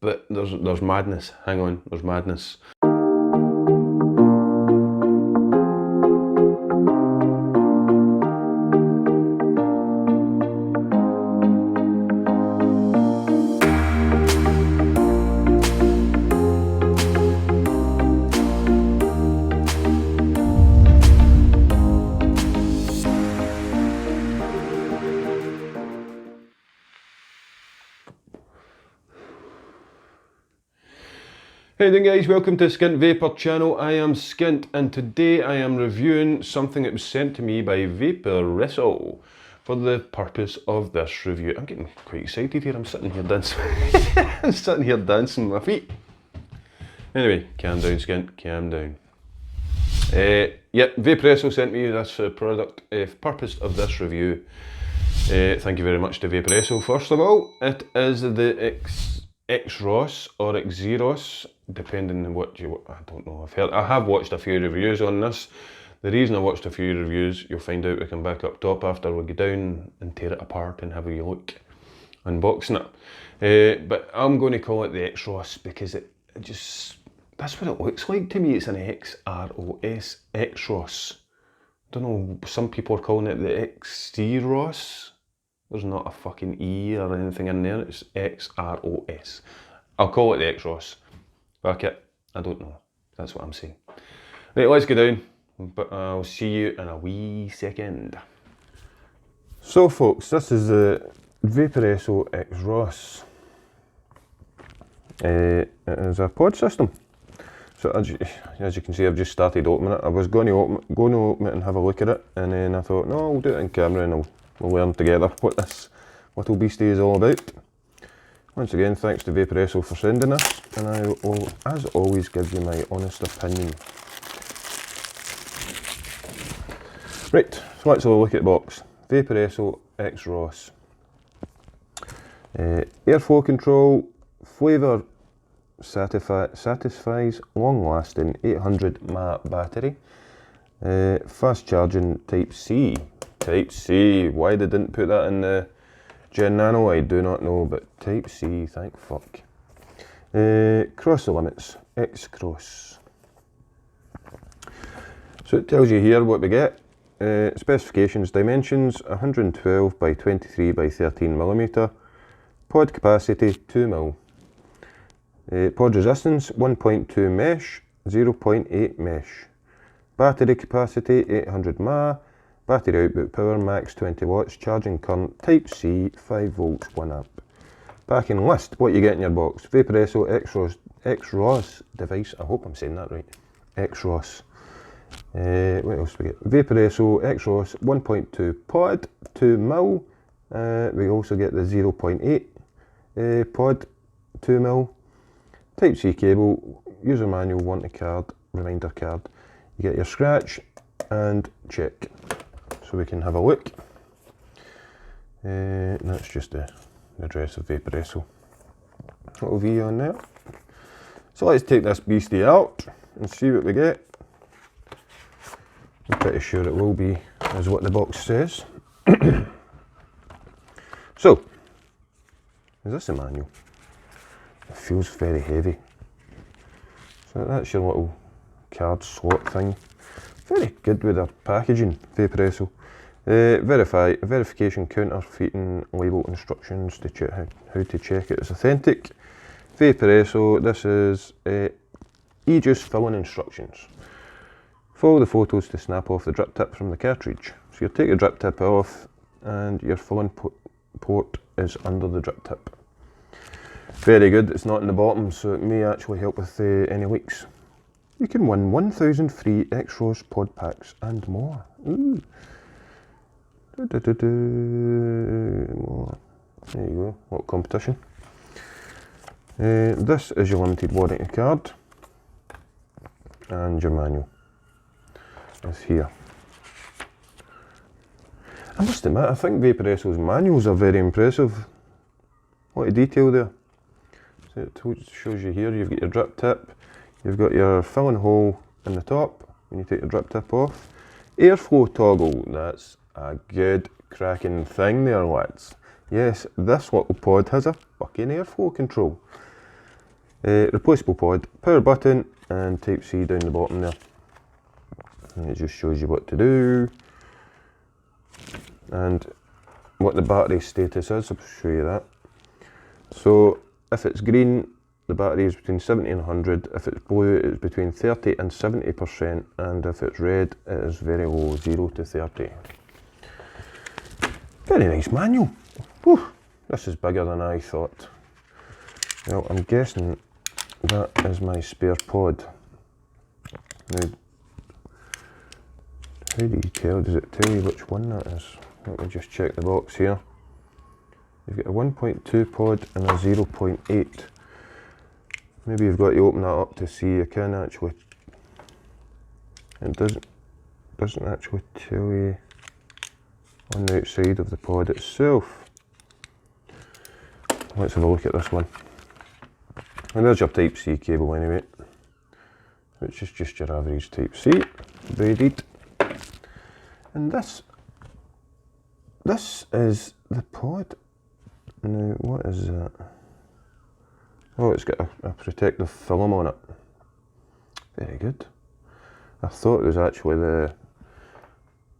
but there's madness. Hang on, there's madness. Hey there guys, welcome to Skint Vaper channel. I am Skint and today I am reviewing something that was sent to me by Vaporesso for the purpose of this review. I'm getting quite excited here, I'm sitting here dancing. I'm sitting here dancing with my feet. Anyway, calm down Skint, calm down. Yep, Vaporesso sent me this product for purpose of this review. Thank you very much to Vaporesso first of all. It is the XROS or Xros, depending on what you, I don't know, I have watched a few reviews on this. The reason I watched a few reviews, you'll find out we come back up top after we go down and tear it apart and have a look, unboxing it. But I'm going to call it the XROS because it just, that's what it looks like to me. It's an XROS, XROS. I don't know, some people are calling it the XROS. There's not a fucking E or anything in there, it's XROS. I'll call it the XROS. Fuck it, I don't know. That's what I'm saying. Right, let's go down, but I'll see you in a wee second. So folks, this is the Vaporesso Xros. It is a pod system. So as you can see, I've just started opening it. I was going to open it and have a look at it, and then I thought, no, I'll do it in camera and we'll learn together what this little beastie is all about. Once again, thanks to Vaporesso for sending this, and I will, as always, give you my honest opinion. Right, so let's have a look at the box. Vaporesso Xros. Airflow control, flavour satisfies long-lasting 800 mAh battery. Fast charging Type C. Type C, why they didn't put that in the Gen Nano I do not know, but Type C, thank fuck. Cross the limits, XROS. So it tells you here what we get. Specifications, dimensions 112 by 23 by 13 millimeter. Pod capacity 2 mil. Pod resistance 1.2 mesh, 0.8 mesh. Battery capacity 800 mAh. Battery output power max 20 watts, charging current Type C 5 volts 1 amp. Packing list, what you get in your box. Vaporesso XROS device, I hope I'm saying that right. XROS. What else we get? Vaporesso XROS 1.2 pod, 2 mil. We also get the 0.8 pod, 2 mil. Type C cable, user manual, warranty card, reminder card. You get your scratch and check. So we can have a look. That's just the address of Vaporesso. Little V on there. So let's take this beastie out and see what we get. I'm pretty sure it will be as what the box says. So, is this a manual? It feels very heavy. So that's your little card slot thing. Very good with their packaging, Vaporesso. Verification counterfeiting label instructions to check how to check it is authentic. Vaporesso, this is e-juice filling instructions. Follow the photos to snap off the drip tip from the cartridge. So you take the drip tip off and your filling port is under the drip tip. Very good, it's not in the bottom, so it may actually help with any leaks. You can win 1,000 free XROS pod packs and more. Ooh. There you go, what competition. This is your limited warranty card and your manual is here. I must admit, I think Vaporesso's manuals are very impressive. A lot of detail there. So it shows you here, you've got your drip tip, you've got your filling hole in the top when you take the drip tip off. Airflow toggle, that's a good cracking thing there lads. Yes, this little pod has a fucking airflow control. Replaceable pod, power button, and type C down the bottom there. And it just shows you what to do and what the battery status is. I'll show you that. So if it's green, the battery is between 70 and 100. If it's blue, it's between 30 and 70%, and if it's red, it is very low, 0 to 30. Very nice manual. Whew, this is bigger than I thought. Well, I'm guessing that is my spare pod. Now, how do you tell? Does it tell you which one that is? Let me just check the box here. You've got a 1.2 pod and a 0.8. Maybe you've got to open that up to see. You can actually. It doesn't actually tell you on the outside of the pod itself. Let's have a look at this one. And there's your Type C cable anyway, which is just your average Type C, braided. And this is the pod. Now, what is that? Oh, it's got a protective film on it. Very good. I thought it was actually the,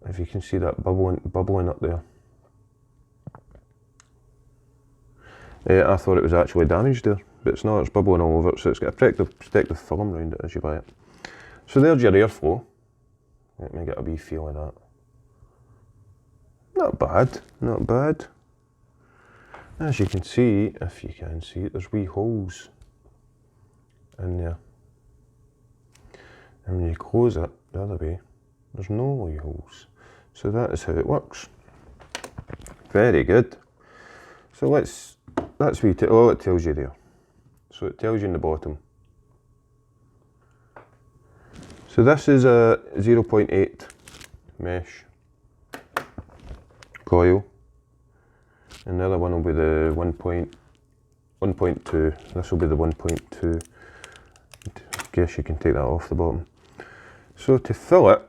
if you can see that bubbling up there. I thought it was actually damaged there, but it's not, it's bubbling all over it, so it's got a protective film around it as you buy it. So there's your airflow. Let me get a wee feel of that. Not bad, not bad. As you can see, if you can see it, there's wee holes in there. And when you close it the other way, there's no wee holes. So that is how it works. Very good. So that's all it tells you there. So it tells you in the bottom. So this is a 0.8 mesh coil. And the other one will be the 1.2. This will be the 1.2. I guess you can take that off the bottom. So to fill it,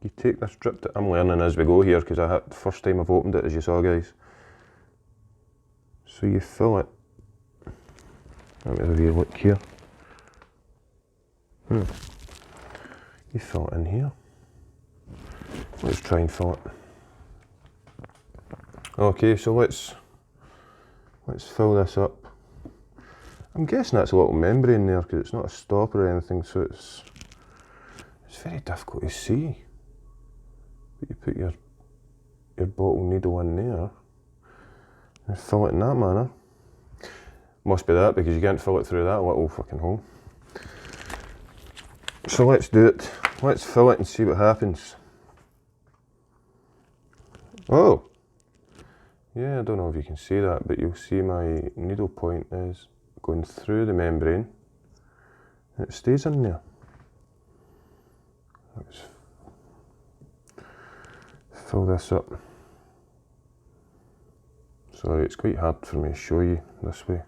you take this strip. I'm learning as we go here because the first time I've opened it, as you saw, guys. So you fill it. Let me have a wee look here. You fill it in here. Let's try and fill it. Okay, so let's fill this up. I'm guessing that's a little membrane there because it's not a stopper or anything, so it's very difficult to see. But you put your bottle needle in there and fill it in that manner. Must be that because you can't fill it through that little fucking hole. So let's do it. Let's fill it and see what happens. Oh! Yeah, I don't know if you can see that, but you'll see my needle point is going through the membrane and it stays in there. Let's fill this up. Sorry, it's quite hard for me to show you this way.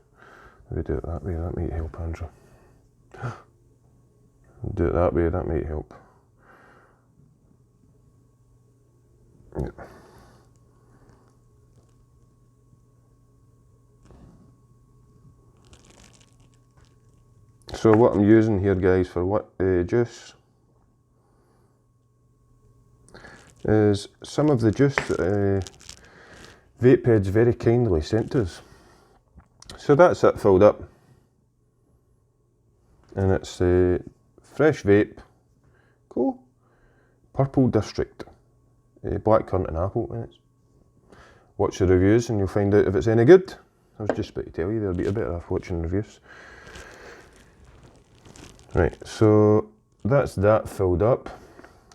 If we do it that way, that might help, Andrew. Do it that way, that might help. Yeah. So what I'm using here, guys, for what juice is some of the juice that Vapes very kindly sent to us. So that's it filled up, and it's fresh vape, cool, purple district, black currant and apple. And watch the reviews and you'll find out if it's any good. I was just about to tell you there'll be a bit of watching reviews. Right, so that's that filled up.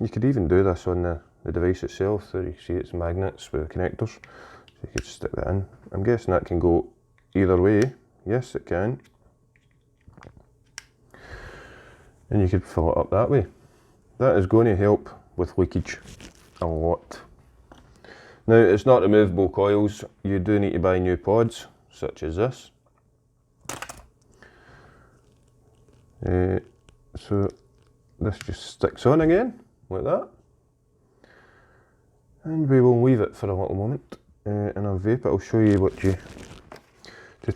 You could even do this on the device itself. There you see it's magnets with connectors, so you could stick that in. I'm guessing that can go either way. Yes, it can. And you could fill it up that way. That is going to help with leakage a lot. Now, it's not removable coils. You do need to buy new pods, such as this. So this just sticks on again, like that. And we will leave it for a little moment. And I'll vape it. I'll show you what to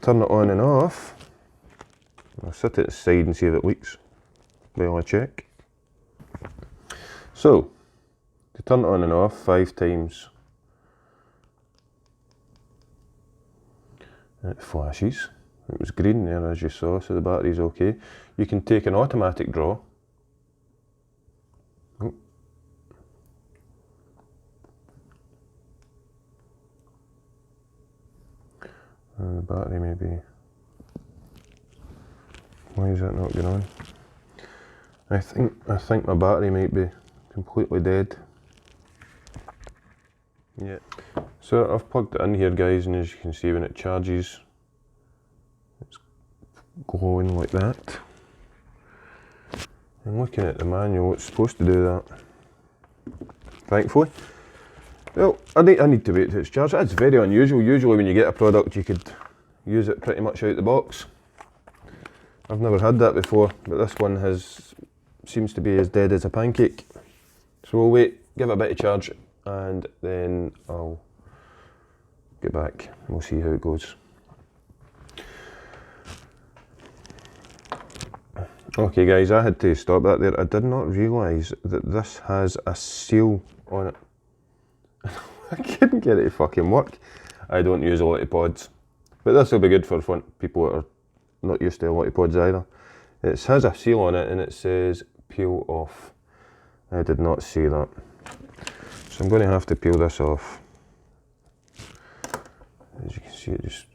turn it on and off. I'll set it aside and see if it leaks while I check. So, to turn it on and off 5 times, it flashes. It was green there as you saw, so the battery's okay. You can take an automatic draw. Oh. The battery may be... Why is that not going on? I think my battery might be completely dead. Yeah. So I've plugged it in here, guys, and as you can see, when it charges, it's glowing like that. And looking at the manual, it's supposed to do that. Thankfully. Well, I need to wait till it's charged. That's very unusual. Usually when you get a product, you could use it pretty much out the box. I've never had that before, but this one seems to be as dead as a pancake. So we'll wait, give it a bit of charge, and then I'll get back and we'll see how it goes. Okay guys, I had to stop that there. I did not realise that this has a seal on it. I couldn't get it to fucking work. I don't use a lot of pods, but this will be good for people that are not used to a lot of pods either. It has a seal on it and it says peel off. I did not see that. So I'm going to have to peel this off. As you can see, it just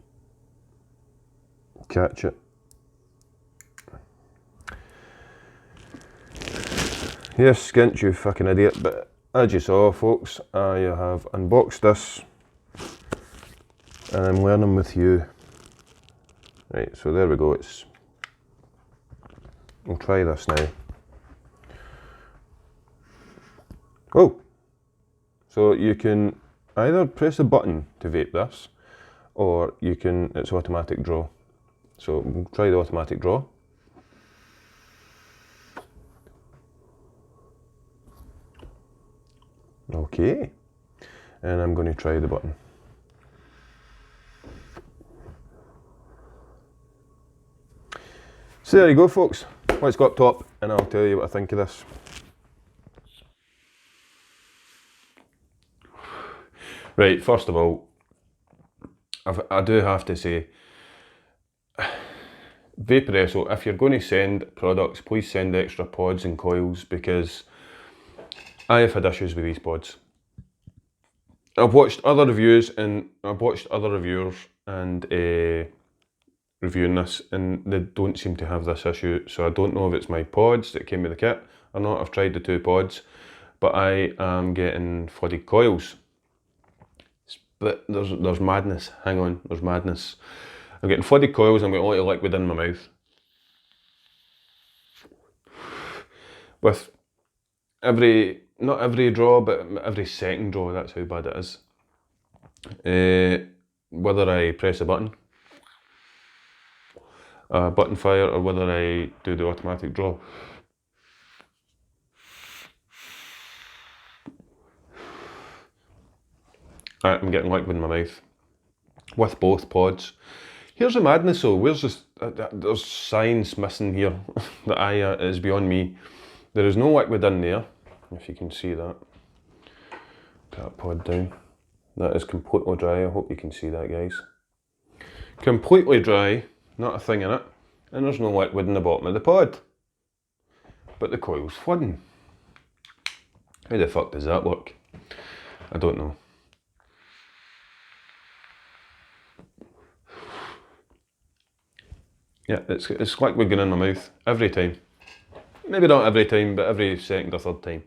catch it. Yes, Skint, you fucking idiot, but as you saw folks, I have unboxed this and I'm learning with you. Right, so there we go, we'll try this now. Oh! So you can either press a button to vape this, or it's automatic draw. So we'll try the automatic draw. Okay, and I'm going to try the button. So there you go folks, let's go up top and I'll tell you what I think of this. Right, first of all, I do have to say, Vaporesso, if you're going to send products, please send extra pods and coils, because I have had issues with these pods. I've watched other reviews and reviewers and reviewing this, and they don't seem to have this issue. So I don't know if it's my pods that came with the kit or not. I've tried the 2 pods, but I am getting flooded coils. But there's madness. Hang on, there's madness. I'm getting flooded coils and I'm getting a lot of liquid in my mouth. With not every draw, but every second draw, that's how bad it is. Whether I press a button fire, or whether I do the automatic draw. I'm getting liquid in my mouth with both pods. Here's the madness though, there's science missing here that is beyond me. There is no liquid in there, if you can see that. Put that pod down. That is completely dry, I hope you can see that guys. Completely dry, not a thing in it, and there's no liquid in the bottom of the pod. But the coil's flooding. How the fuck does that work? I don't know. Yeah, it's liquid going in my mouth every time. Maybe not every time, but every second or third time.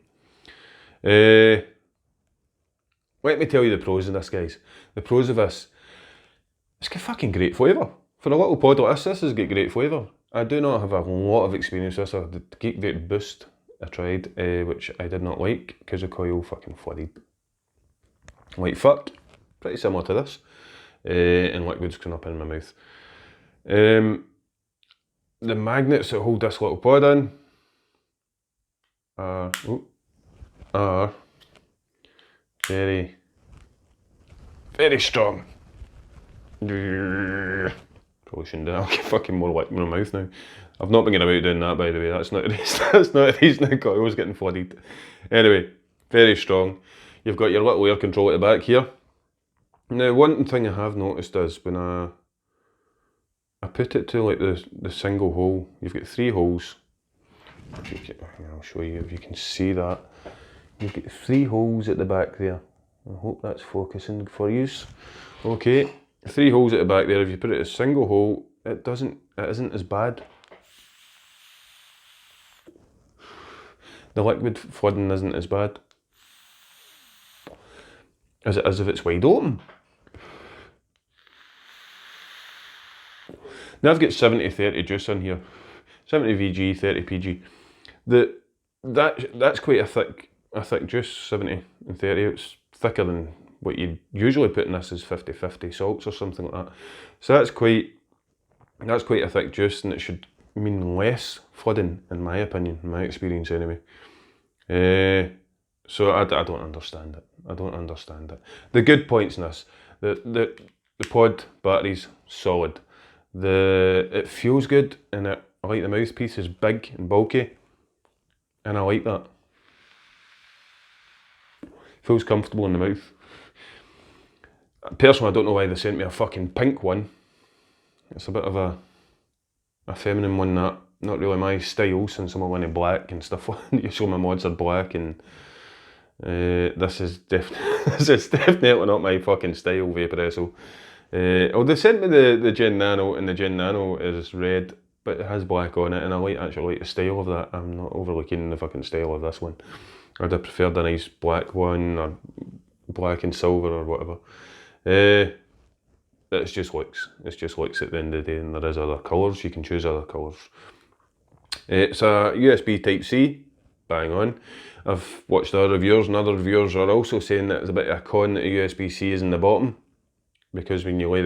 Let me tell you the pros of this, guys. The pros of this, it's got fucking great flavour. For a little pod like this has got great flavour. I do not have a lot of experience with this. The Geek Vape Boost I tried, which I did not like because the coil fucking flooded. Like fuck, pretty similar to this. And liquid's coming up in my mouth. The magnets that hold this little pod in are very, very strong. Probably shouldn't do that. I'll get fucking more liquid in my mouth now. I've not been going about doing that, by the way. That's not that's not the reason the coil's getting flooded. Anyway, very strong. You've got your little air control at the back here. Now, one thing I have noticed is when I put it to like the single hole, you've got 3 holes. I'll show you if you can see that. You've got 3 holes at the back there. I hope that's focusing for you. Okay, 3 holes at the back there. If you put it as a single hole, it isn't as bad. The liquid flooding isn't as bad as it is if it's wide open. Now I've got 70-30 juice in here, 70 VG, 30 PG. That's quite a thick juice, 70 and 30. It's thicker than what you'd usually put in this as 50-50 salts or something like that. So that's quite a thick juice, and it should mean less flooding, in my opinion, in my experience anyway. So I don't understand it. I don't understand it. The good points in this, the pod battery's solid. It feels good, and I like the mouthpiece is big and bulky, and I like that. Feels comfortable in the mouth. Personally, I don't know why they sent me a fucking pink one. It's a bit of a feminine one, that. Not really my style, since I'm all into black and stuff. Usually my mods are black, and this is definitely not my fucking style, Vaporesso. They sent me the Gen Nano, and the Gen Nano is red, but it has black on it, and I actually like the style of that. I'm not overly keen on the fucking style of this one. I'd have preferred a nice black one, or black and silver, or whatever. It's just looks. It's just looks at the end of the day, and there is other colours. You can choose other colours. It's a USB Type-C, bang on. I've watched other reviewers, and other reviewers are also saying that it's a bit of a con that the USB-C is in the bottom, because when you lay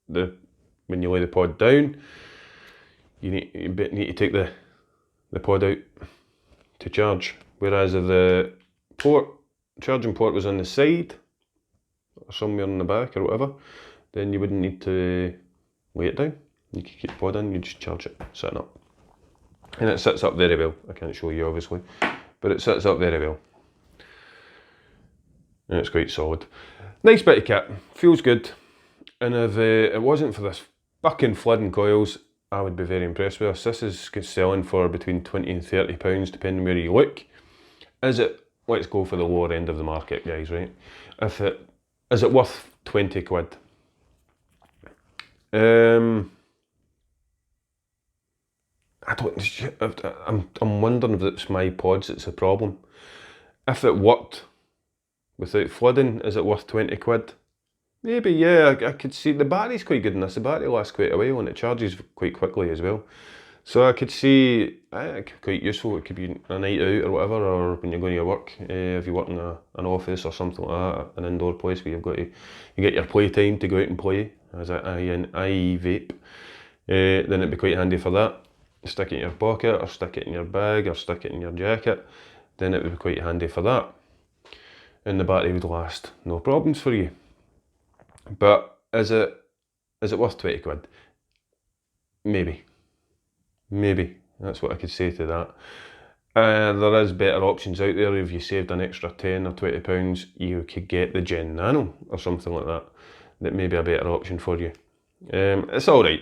the pod down, you need to take the pod out to charge. Whereas if the charging port was on the side, or somewhere in the back or whatever, then you wouldn't need to lay it down. You could keep the pod in, you just charge it sitting up. And it sits up very well. I can't show you obviously, but it sits up very well. And it's quite solid. Nice bit of kit, feels good. And if it wasn't for this fucking flooding coils, I would be very impressed with this. This is selling for between £20 and £30, depending where you look. Let's go for the lower end of the market, guys, right? Is it worth 20 quid? I'm wondering if it's my pods that's the problem. If it worked without flooding, is it worth 20 quid? Maybe, yeah, I could see the battery's quite good in this. The battery lasts quite a while, and it charges quite quickly as well. So I could see it could be quite useful. It could be a night out or whatever, or when you're going to your work, if you work in an office or something like that, an indoor place where you get your play time to go out and play, as I vape, then it'd be quite handy for that. Stick it in your pocket, or stick it in your bag, or stick it in your jacket, then it would be quite handy for that. And the battery would last no problems for you. But is it worth 20 quid? Maybe. Maybe. That's what I could say to that. There is better options out there. If you saved an extra 10 or 20 pounds, you could get the Gen Nano or something like that. That may be a better option for you. It's alright.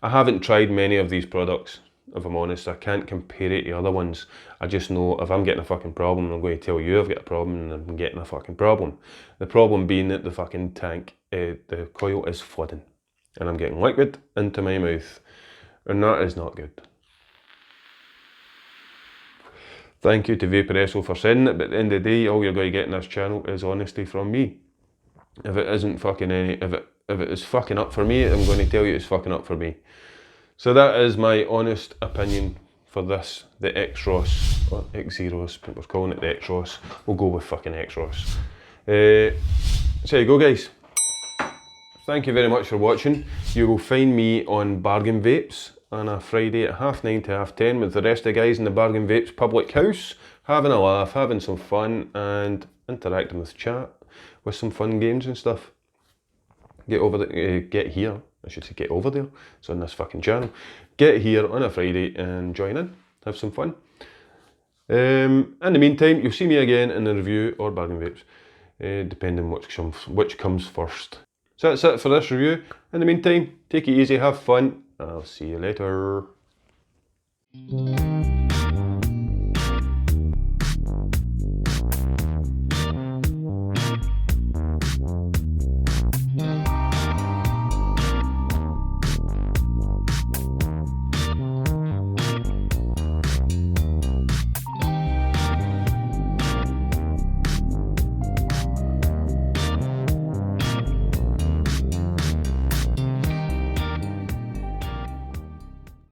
I haven't tried many of these products, if I'm honest. I can't compare it to other ones. I just know if I'm getting a fucking problem, I'm going to tell you I've got a problem, and I'm getting a fucking problem. The problem being that the fucking tank, the coil is flooding, and I'm getting liquid into my mouth, and that is not good. Thank you to Vaporesso for sending it, but at the end of the day, all you're going to get in this channel is honesty from me. If it isn't fucking if it is fucking up for me, I'm going to tell you it's fucking up for me. So that is my honest opinion for this, the XROS, or XROS, but we're calling it the XROS. We'll go with fucking XROS. So there you go, guys. Thank you very much for watching. You will find me on Bargain Vapes on a Friday at 9:30 to 10:30 with the rest of the guys in the Bargain Vapes public house, having a laugh, having some fun, and interacting with chat with some fun games and stuff. Get here I should say get over there. It's on this fucking channel. Get here on a Friday and join in. Have some fun. In the meantime, you'll see me again in the review or bargain vapes, depending which comes first. So that's it for this review. In the meantime, take it easy, have fun. I'll see you later.